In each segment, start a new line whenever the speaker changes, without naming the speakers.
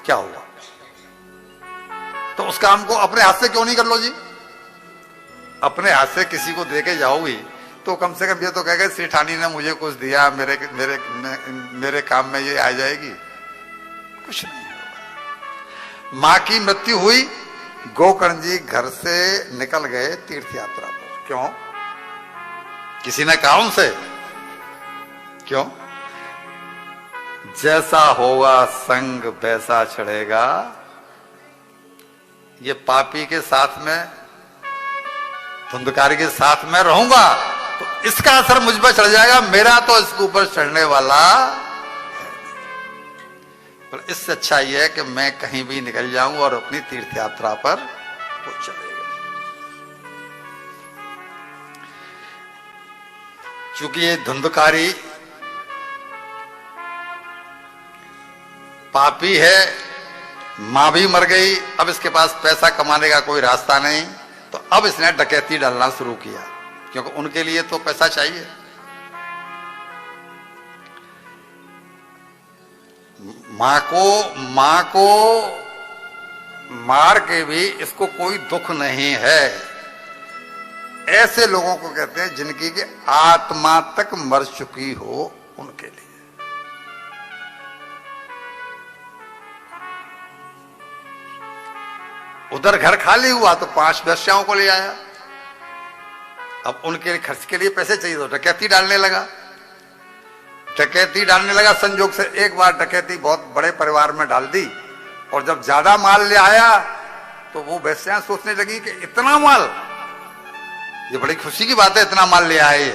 क्या हुआ? तो उस काम को अपने हाथ से क्यों नहीं कर लो जी? अपने हाथ से किसी को दे के जाओगी तो कम से कम ये तो कहेगा सेठानी ने मुझे कुछ दिया, मेरे काम में ये आ जाएगी। कुछ नहीं होगा। मां की मृत्यु हुई, गोकर्ण जी घर से निकल गए तीर्थ यात्रा पर। क्यों? किसी ने कहा उनसे? क्यों? जैसा होगा संग वैसा चढ़ेगा। ये पापी के साथ में, धुंधकारी के साथ में रहूंगा तो इसका असर मुझ पर चढ़ जाएगा, मेरा तो इसके ऊपर चढ़ने वाला है। पर इससे अच्छा यह है कि मैं कहीं भी निकल जाऊं और अपनी तीर्थ यात्रा पर वो चलेगा। चूंकि ये धुंधकारी पापी है, मां भी मर गई, अब इसके पास पैसा कमाने का कोई रास्ता नहीं, तो अब इसने डकैती डालना शुरू किया, क्योंकि उनके लिए तो पैसा चाहिए। मां को मार के भी इसको कोई दुख नहीं है। ऐसे लोगों को कहते हैं जिनकी की आत्मा तक मर चुकी हो, उनके लिए। उधर घर खाली हुआ तो 5 वेश्याओं को ले आया। अब उनके खर्च के लिए पैसे चाहिए तो डकैती डालने लगा। डकैती डालने लगा, संजोग से एक बार डकैती बहुत बड़े परिवार में डाल दी, और जब ज्यादा माल ले आया तो वो वेश्याएं सोचने लगी कि इतना माल, ये बड़ी खुशी की बात है, इतना माल ले आए,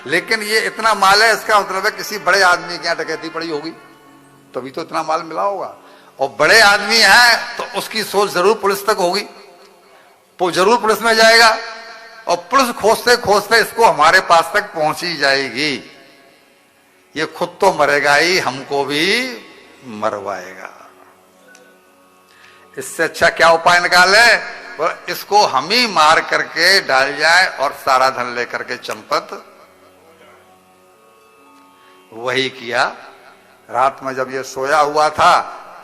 लेकिन ये इतना माल है, इसका मतलब है किसी बड़े आदमी के यहाँ डकैती पड़ी होगी, तभी तो इतना माल मिला होगा। और बड़े आदमी है तो उसकी सोच जरूर पुलिस तक होगी, वो जरूर पुलिस में जाएगा, और पुलिस खोजते खोजते इसको हमारे पास तक पहुंची जाएगी। ये खुद तो मरेगा ही, हमको भी मरवाएगा। इससे अच्छा क्या उपाय निकाले? इसको हम ही मार करके डाल जाए और सारा धन लेकर के चंपत। वही किया। रात में जब ये सोया हुआ था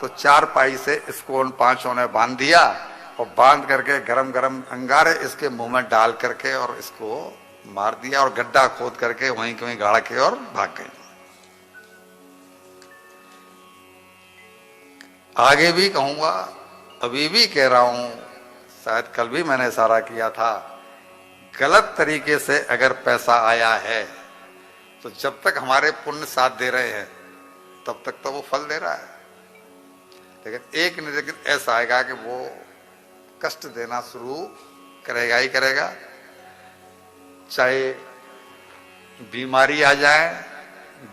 तो 4 पाई से इसको उन 5 ने बांध दिया, और बांध करके गरम गरम अंगारे इसके मुंह में डाल करके और इसको मार दिया, और गड्ढा खोद करके वहीं कहीं गाड़ के और भाग गए। आगे भी कहूंगा, अभी भी कह रहा हूं, शायद कल भी मैंने इशारा किया था, गलत तरीके से अगर पैसा आया है तो जब तक हमारे पुण्य साथ दे रहे हैं तब तक तो वो फल दे रहा है, लेकिन एक न एक दिन ऐसा आएगा कि वो कष्ट देना शुरू करेगा ही करेगा। चाहे बीमारी आ जाए,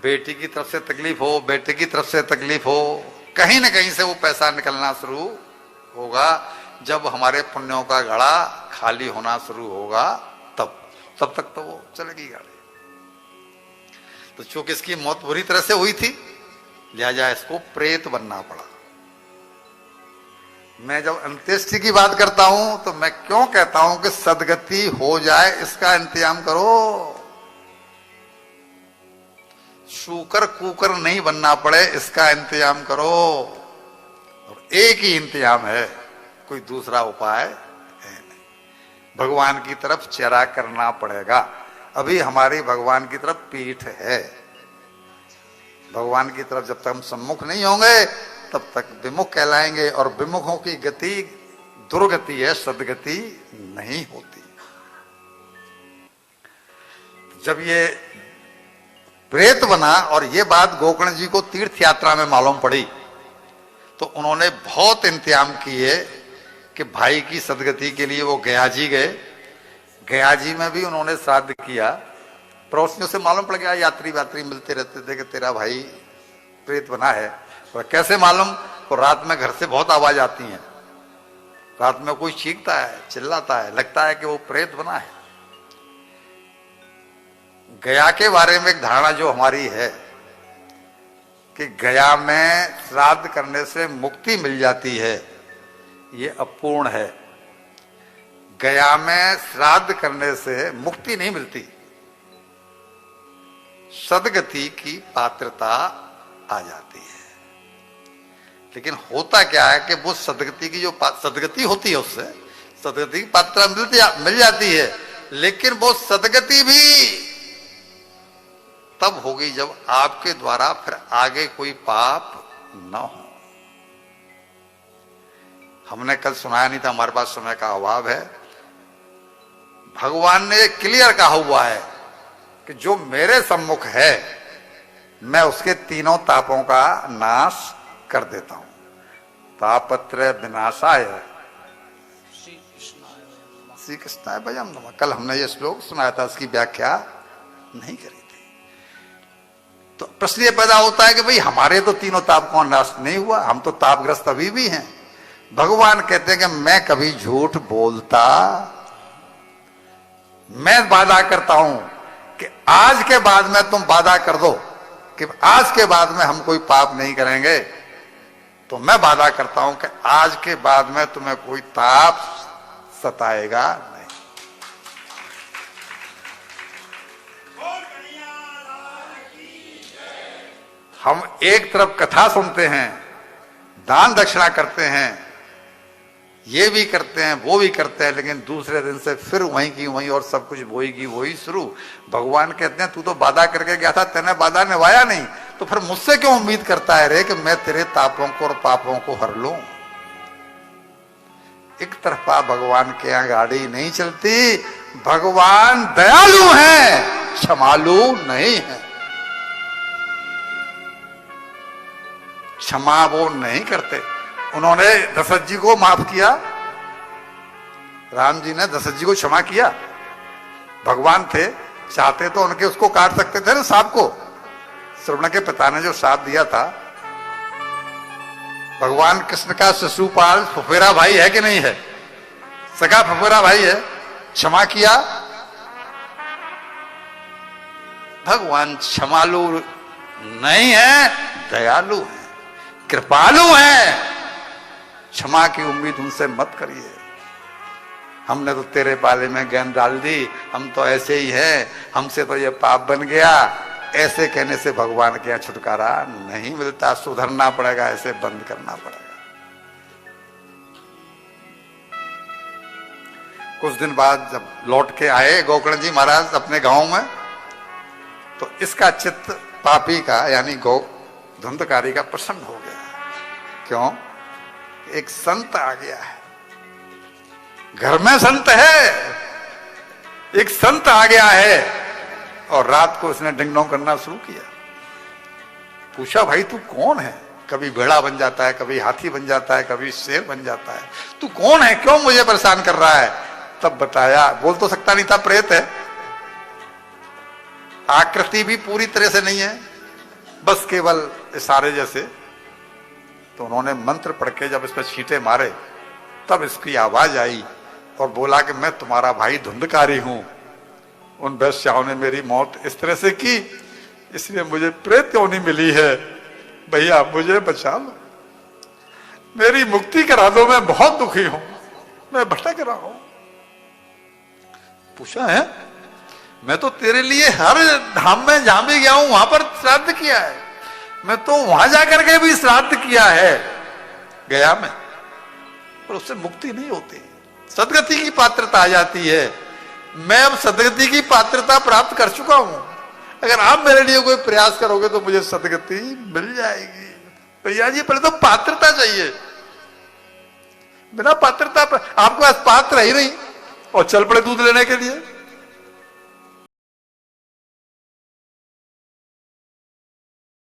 बेटी की तरफ से तकलीफ हो, बेटे की तरफ से तकलीफ हो, कहीं ना कहीं से वो पैसा निकलना शुरू होगा। जब हमारे पुण्यों का घड़ा खाली होना शुरू होगा तब तक तो वो चलेगी गाड़ी। तो चूंकि इसकी मौत बुरी तरह से हुई थी, लिहाजा इसको प्रेत बनना पड़ा। मैं जब अंत्येष्टि की बात करता हूं तो मैं क्यों कहता हूं कि सदगति हो जाए इसका इंतजाम करो। शूकर कुकर नहीं बनना पड़े इसका इंतजाम करो। और एक ही इंतजाम है, कोई दूसरा उपाय है नहीं। भगवान की तरफ चेहरा करना पड़ेगा। अभी हमारी भगवान की तरफ पीठ है। भगवान की तरफ जब तक हम सम्मुख नहीं होंगे तब तक विमुख कहलाएंगे, और विमुखों की गति दुर्गति है, सदगति नहीं होती। जब ये प्रेत बना और ये बात गोकर्ण जी को तीर्थ यात्रा में मालूम पड़ी तो उन्होंने बहुत इंतजाम किए कि भाई की सदगति के लिए वो गया जी गए। गया जी में भी उन्होंने श्राद्ध किया। पड़ोसियों से मालूम पड़ गया, यात्री वात्री मिलते रहते थे कि तेरा भाई प्रेत बना है। और कैसे मालूम? तो रात में घर से बहुत आवाज आती है, रात में कोई चीखता है, चिल्लाता है, लगता है कि वो प्रेत बना है। गया के बारे में एक धारणा जो हमारी है कि गया में श्राद्ध करने से मुक्ति मिल जाती है, ये अपूर्ण है। गया में श्राद्ध करने से मुक्ति नहीं मिलती, सदगति की पात्रता आ जाती है। लेकिन होता क्या है कि वो सदगति की जो सदगति होती है, उससे सदगति की पात्रता मिल जाती है, लेकिन वो सदगति भी तब होगी जब आपके द्वारा फिर आगे कोई पाप न हो। हमने कल सुनाया नहीं था, हमारे पास समय का अभाव है। भगवान ने क्लियर कहा हुआ है कि जो मेरे सम्मुख है मैं उसके तीनों तापों का नाश कर देता हूं। तापत्रय विनाशाय श्री कृष्णाय भजम नमः। कल हमने ये श्लोक सुनाया था, इसकी व्याख्या नहीं करी थी। तो प्रश्न ये पैदा होता है कि भाई हमारे तो तीनों ताप का नाश नहीं हुआ, हम तो तापग्रस्त अभी भी हैं। भगवान कहते हैं कि मैं कभी झूठ बोलता, मैं वादा करता हूं कि आज के बाद में तुम वादा कर दो कि आज के बाद में हम कोई पाप नहीं करेंगे, तो मैं वादा करता हूं कि आज के बाद में तुम्हें कोई ताप सताएगा नहीं। हम एक तरफ कथा सुनते हैं, दान दक्षिणा करते हैं, ये भी करते हैं वो भी करते हैं, लेकिन दूसरे दिन से फिर वहीं की वहीं और सब कुछ वही की वही शुरू। भगवान कहते हैं तू तो वादा करके गया था, तेने वादा निभाया नहीं, तो फिर मुझसे क्यों उम्मीद करता है रे कि मैं तेरे तापों को और पापों को हर लूं। एक तरफा भगवान के यहां गाड़ी नहीं चलती। भगवान दयालु हैं, क्षमालु नहीं है। क्षमा वो नहीं करते। उन्होंने दशरथ जी को माफ किया, राम जी ने दशरथ जी को क्षमा किया। भगवान थे, चाहते तो उनके उसको काट सकते थे ना, सांप को। श्रवण के पिता ने जो साथ दिया था, भगवान कृष्ण का शिशुपाल फुफेरा भाई है कि नहीं है? सगा फुफेरा भाई है, क्षमा किया। भगवान क्षमालु नहीं है, दयालु है, कृपालु है। क्षमा की उम्मीद उनसे मत करिए। हमने तो तेरे बाले में गेंद डाल दी, हम तो ऐसे ही हैं, हमसे तो ये पाप बन गया, ऐसे कहने से भगवान के यहाँ छुटकारा नहीं मिलता। सुधरना पड़ेगा, ऐसे बंद करना पड़ेगा। कुछ दिन बाद जब लौट के आए गोकर्ण जी महाराज अपने गांव में, तो इसका चित्त पापी का यानी गौ धुंधकारी का प्रसन्न हो गया। क्यों? एक संत आ गया है, घर में संत है, एक संत आ गया है। और रात को उसने डिंग डोंग करना शुरू किया। पूछा भाई तू कौन है? कभी भेड़ा बन जाता है, कभी हाथी बन जाता है, कभी शेर बन जाता है, तू कौन है, क्यों मुझे परेशान कर रहा है? तब बताया, बोल तो सकता नहीं था, प्रेत है, आकृति भी पूरी तरह से नहीं है, बस केवल इशारे जैसे। तो उन्होंने मंत्र पढ़ के जब इस पर छींटे मारे, तब इसकी आवाज आई और बोला कि मैं तुम्हारा भाई धुंधकारी हूं। उन वैश्याओं ने मेरी मौत इस तरह से की, इसलिए मुझे प्रेत योनि मिली है, भैया मुझे बचा लो, मेरी मुक्ति करा दो, मैं बहुत दुखी हूं, मैं भटक रहा हूं। पूछा है, मैं तो तेरे लिए हर धाम में जहां भी गया हूं वहां पर श्राद्ध किया है, मैं तो वहां जाकर के भी श्राद्ध किया है गया में, पर उससे मुक्ति नहीं होती, सदगति की पात्रता आ जाती है। मैं अब सदगति की पात्रता प्राप्त कर चुका हूं, अगर आप मेरे लिए कोई प्रयास करोगे तो मुझे सदगति मिल जाएगी। भैया जी पहले तो पात्रता चाहिए, बिना पात्रता आपके पास पात्र ही नहीं और चल पड़े दूध लेने के लिए।